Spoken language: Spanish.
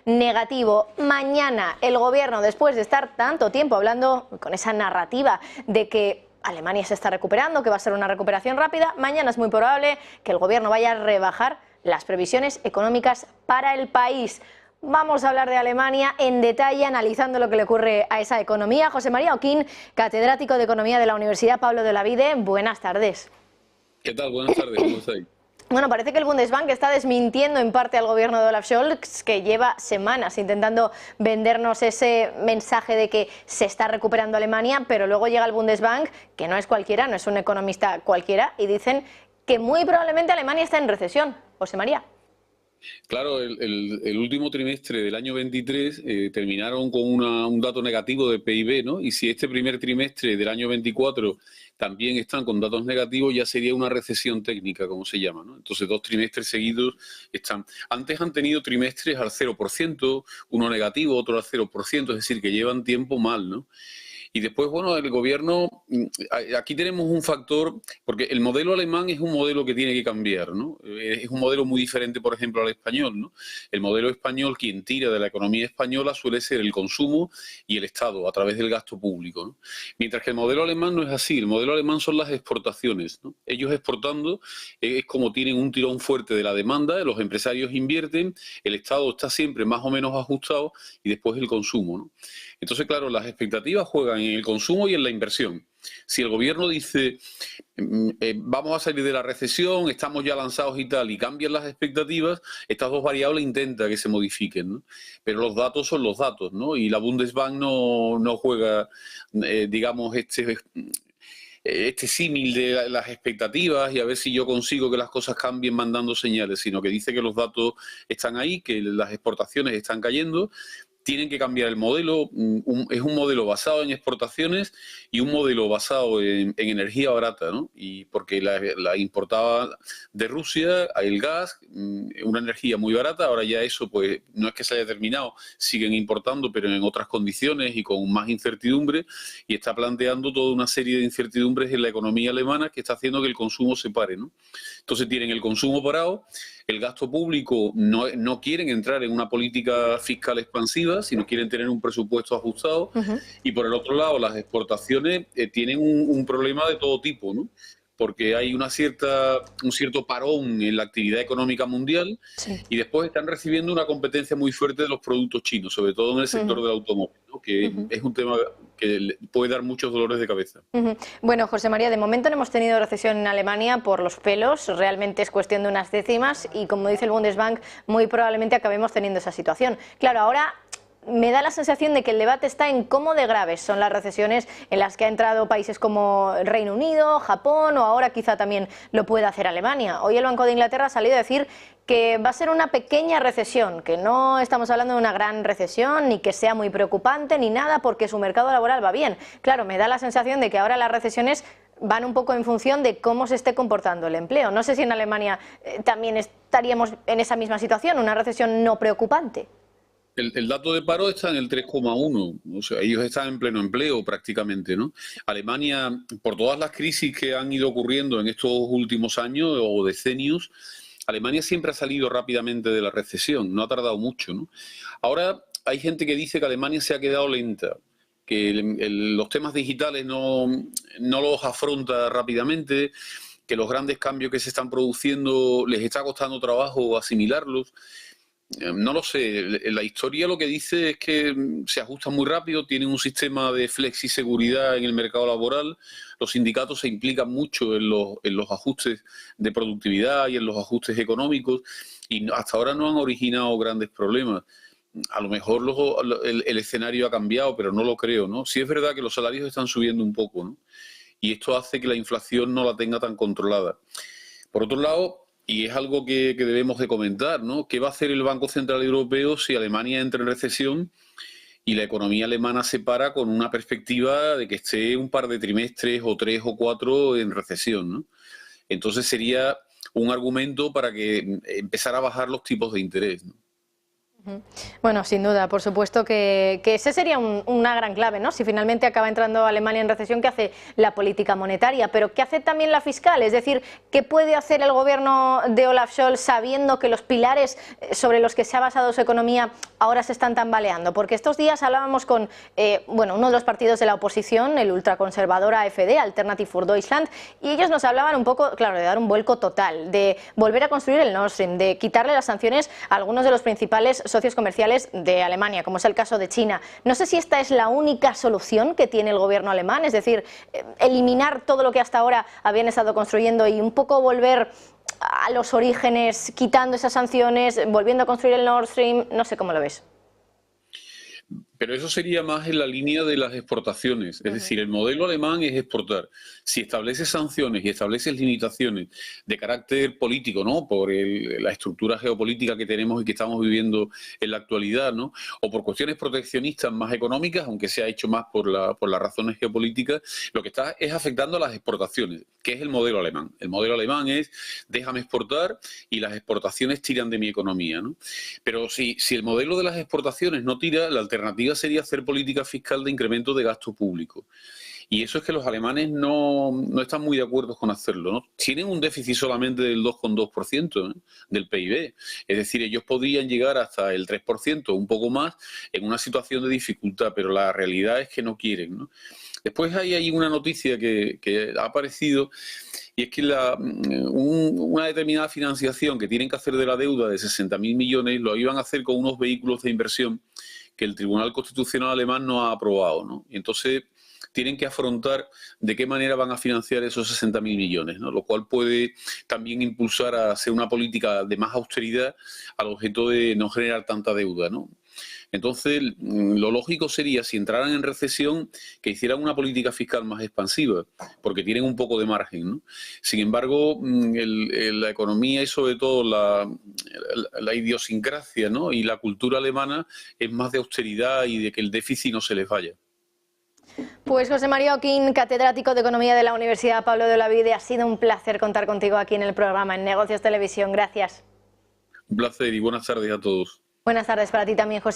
negativo. Mañana el gobierno, después de estar tanto tiempo hablando con esa narrativa de que Alemania se está recuperando, que va a ser una recuperación rápida, mañana es muy probable que el gobierno vaya a rebajar las previsiones económicas para el país. Vamos a hablar de Alemania en detalle, analizando lo que le ocurre a esa economía. José María Oquín, catedrático de Economía de la Universidad Pablo de Olavide, buenas tardes. ¿Qué tal? Buenas tardes, ¿cómo estáis? Bueno, parece que el Bundesbank está desmintiendo en parte al gobierno de Olaf Scholz, que lleva semanas intentando vendernos ese mensaje de que se está recuperando Alemania, pero luego llega el Bundesbank, que no es cualquiera, no es un economista cualquiera, y dicen que muy probablemente Alemania está en recesión. José María. Claro, el último trimestre del año 23 terminaron con un dato negativo de PIB, ¿no? Y si este primer trimestre del año 24 también están con datos negativos, ya sería una recesión técnica, como se llama, ¿no? Entonces, 2 trimestres seguidos están. Antes han tenido trimestres al 0%, uno negativo, otro al 0%, es decir, que llevan tiempo mal, ¿no? Y después, bueno, el gobierno, aquí tenemos un factor, porque el modelo alemán es un modelo que tiene que cambiar, ¿no? Es un modelo muy diferente, por ejemplo, al español, ¿no? El modelo español, quien tira de la economía española suele ser el consumo y el Estado, a través del gasto público, ¿no? Mientras que el modelo alemán no es así, el modelo alemán son las exportaciones, ¿no? Ellos exportando es como tienen un tirón fuerte de la demanda, los empresarios invierten, el Estado está siempre más o menos ajustado y después el consumo, ¿no? Entonces, claro, las expectativas juegan en el consumo y en la inversión. Si el gobierno dice vamos a salir de la recesión, estamos ya lanzados y tal, y cambian las expectativas, estas dos variables intenta que se modifiquen, ¿no? Pero los datos son los datos, ¿no? Y la Bundesbank no juega, digamos, este símil de las expectativas y a ver si yo consigo que las cosas cambien mandando señales, sino que dice que los datos están ahí, que las exportaciones están cayendo. Tienen que cambiar el modelo, es un modelo basado en exportaciones y un modelo basado en energía barata, ¿no? Y porque la importaba de Rusia, el gas, una energía muy barata, ahora ya eso pues no es que se haya terminado, siguen importando, pero en otras condiciones y con más incertidumbre, y está planteando toda una serie de incertidumbres en la economía alemana que está haciendo que el consumo se pare, ¿no? Entonces tienen el consumo parado, el gasto público, no quieren entrar en una política fiscal expansiva, sino quieren tener un presupuesto ajustado. Y por el otro lado, las exportaciones tienen un problema de todo tipo, ¿no? Porque hay un cierto parón en la actividad económica mundial, Sí. y después están recibiendo una competencia muy fuerte de los productos chinos, sobre todo en el sector del automóvil, ¿no? Que es un tema que puede dar muchos dolores de cabeza. Bueno, José María, de momento no hemos tenido recesión en Alemania por los pelos, realmente es cuestión de unas décimas y, como dice el Bundesbank, muy probablemente acabemos teniendo esa situación. Claro, ahora me da la sensación de que el debate está en cómo de graves son las recesiones en las que ha entrado países como el Reino Unido, Japón o ahora quizá también lo pueda hacer Alemania. Hoy el Banco de Inglaterra ha salido a decir que va a ser una pequeña recesión, que no estamos hablando de una gran recesión, ni que sea muy preocupante, ni nada, porque su mercado laboral va bien. Claro, me da la sensación de que ahora las recesiones van un poco en función de cómo se esté comportando el empleo. No sé si en Alemania también estaríamos en esa misma situación, una recesión no preocupante. El dato de paro está en el 3,1, o sea, ellos están en pleno empleo prácticamente, ¿no? Alemania, por todas las crisis que han ido ocurriendo en estos últimos años o decenios, Alemania siempre ha salido rápidamente de la recesión, no ha tardado mucho, ¿no? Ahora hay gente que dice que Alemania se ha quedado lenta, que los temas digitales no los afronta rápidamente, que los grandes cambios que se están produciendo les está costando trabajo asimilarlos. No lo sé, la historia lo que dice es que se ajustan muy rápido, tienen un sistema de flexiseguridad en el mercado laboral, los sindicatos se implican mucho en los ajustes de productividad y en los ajustes económicos, y hasta ahora no han originado grandes problemas. A lo mejor el escenario ha cambiado, pero no lo creo, ¿no? Sí es verdad que los salarios están subiendo un poco, ¿no? Y esto hace que la inflación no la tenga tan controlada. Por otro lado, y es algo que debemos de comentar, ¿no? ¿Qué va a hacer el Banco Central Europeo si Alemania entra en recesión y la economía alemana se para con una perspectiva de que esté un par de trimestres o 3 o 4 en recesión, ¿no? Entonces sería un argumento para que empezara a bajar los tipos de interés, ¿no? Bueno, sin duda, por supuesto que ese sería una gran clave, ¿no? Si finalmente acaba entrando Alemania en recesión, ¿qué hace la política monetaria? Pero ¿qué hace también la fiscal? Es decir, ¿qué puede hacer el gobierno de Olaf Scholz sabiendo que los pilares sobre los que se ha basado su economía ahora se están tambaleando? Porque estos días hablábamos con uno de los partidos de la oposición, el ultraconservador AfD, Alternative für Deutschland, y ellos nos hablaban un poco, claro, de dar un vuelco total, de volver a construir el Nord Stream, de quitarle las sanciones a algunos de los principales socios comerciales de Alemania, como es el caso de China. No sé si esta es la única solución que tiene el gobierno alemán, es decir, eliminar todo lo que hasta ahora habían estado construyendo y un poco volver a los orígenes, quitando esas sanciones, volviendo a construir el Nord Stream. No sé cómo lo ves. Pero eso sería más en la línea de las exportaciones. Es decir, el modelo alemán es exportar. Si estableces sanciones y estableces limitaciones de carácter político, ¿no? Por la estructura geopolítica que tenemos y que estamos viviendo en la actualidad, ¿no? O por cuestiones proteccionistas más económicas, aunque se ha hecho más por las razones geopolíticas, lo que está es afectando a las exportaciones, que es el modelo alemán. El modelo alemán es déjame exportar y las exportaciones tiran de mi economía, ¿no? Pero si el modelo de las exportaciones no tira, la alternativa sería hacer política fiscal de incremento de gasto público. Y eso es que los alemanes no están muy de acuerdo con hacerlo, ¿no? Tienen un déficit solamente del 2,2% del PIB. Es decir, ellos podrían llegar hasta el 3%, un poco más, en una situación de dificultad, pero la realidad es que no quieren, ¿no? Después hay una noticia que ha aparecido, y es que una determinada financiación que tienen que hacer de la deuda de 60.000 millones lo iban a hacer con unos vehículos de inversión que el Tribunal Constitucional alemán no ha aprobado, ¿no? Y entonces tienen que afrontar de qué manera van a financiar esos 60.000 millones, ¿no? Lo cual puede también impulsar a hacer una política de más austeridad al objeto de no generar tanta deuda, ¿no? Entonces, lo lógico sería, si entraran en recesión, que hicieran una política fiscal más expansiva, porque tienen un poco de margen, ¿no? Sin embargo, la economía y sobre todo la idiosincrasia, ¿no? Y la cultura alemana es más de austeridad y de que el déficit no se les vaya. Pues José María Oquín, catedrático de Economía de la Universidad Pablo de Olavide, ha sido un placer contar contigo aquí en el programa en Negocios Televisión. Gracias. Un placer y buenas tardes a todos. Buenas tardes para ti también, José.